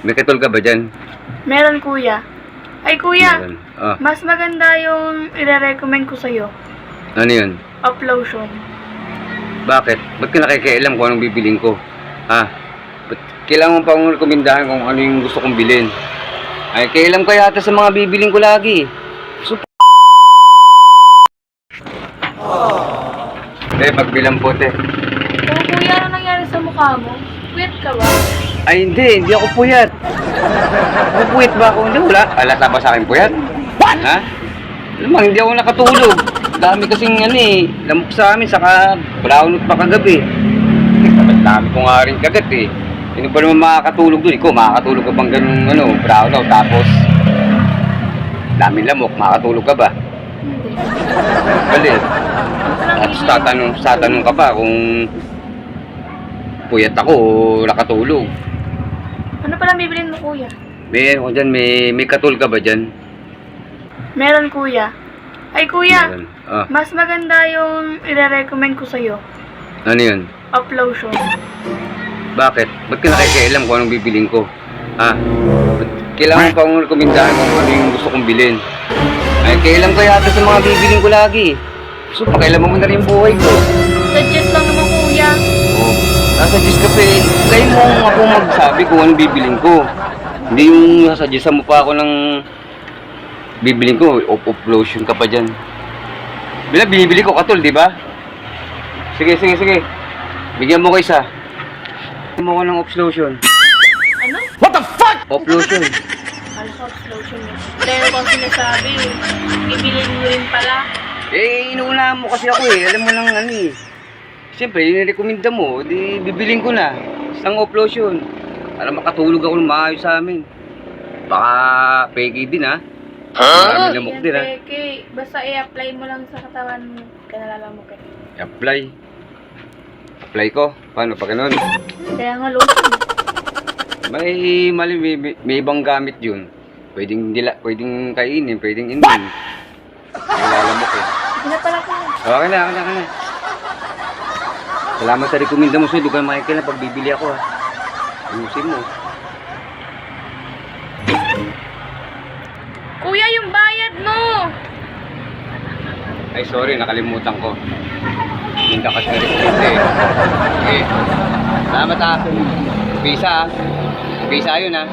May katol ka ba dyan? Meron kuya. Ay kuya, Meron. Ah, mas maganda yung i-recommend ko sa'yo. ano yun? Up lotion. Bakit? Ba't ka nakikialam kung anong bibiling ko? Ha? Ba't kailangan mo pa akong rekomendahan kung ano yung gusto kong bilhin? Ay, kailam ka yata sa mga bibiling ko lagi. So, magbilang po, te. Oh kuya, ano nangyari sa mukha mo? Quit ka ba? Ay, hindi ako puyat. Pupuwit ba ako? Hindi, wala. Alata ba sa akin puyat? What? Ha? Alam mo, hindi ako nakatulog. Dami kasing lamok sa amin, saka brownot pa kagabi. Dami ko nga rin kagat eh. Sino ba naman makakatulog dun? Ikaw, makakatulog ka bang ganun, brownout, tapos daming lamok, makakatulog ka ba? Hindi. Galit. Tapos tatanong ka pa kung puyat ako o nakatulog. Ano palang bibilin mo kuya? May katul ka ba dyan? Meron kuya. Ay kuya, Meron. Ah, mas maganda yung i-recommend ko sa'yo. ano yun? Up lotion. Bakit? Ba't ka nakikialam kung anong bibiling ko? Ha? Ba't kailangan pa akong rekomendahan kung ano yung gusto kong bilhin? Ay, kailam ka yata sa mga bibiling ko lagi. So, pakailaman mo na rin yung buhay ko. Suggest lang naman kuya. Oh, nasa Diyos ka pa eh. Kayo mo ako magsabi kung anong bibiling ko. Hindi yung nasagyasan mo pa ako ng bibiling ko. Op lotion ka pa dyan. Binibili ko katol, di ba? Sige. Bigyan mo ko isa. Bigyan mo ko ng op lotion. Ano? What the fuck? Op lotion. Alas up lotion yun. Pero kung sinasabi, ibilin mo rin pala. Eh, inuuna mo kasi ako eh. Alam mo lang Siyempre, yung mo, di bibiling ko na. Isang op lotion. Para makatulog ako ng maayos sa amin. Baka peki din ha. Marami lamok din ha. Peke. Basta i-apply mo lang sa katawan mo. Kanalala mo kayo. Apply. Apply ko. Paano pa ganun? Kaya nga lotion. May ibang gamit yun. Pwedeng kainin, pwedeng hindi. Nilalamok eh. Sige na pala kuya. Okay na. Salamat sa rekomenda mo, so hindi ko na makikita pag bibili ako ha. Ayusin mo. Kuya, yung bayad mo! Ay sorry, nakalimutan ko. Hindi ka kasi rekomenda eh. Salamat ha. Visa ha. Visa yun ha.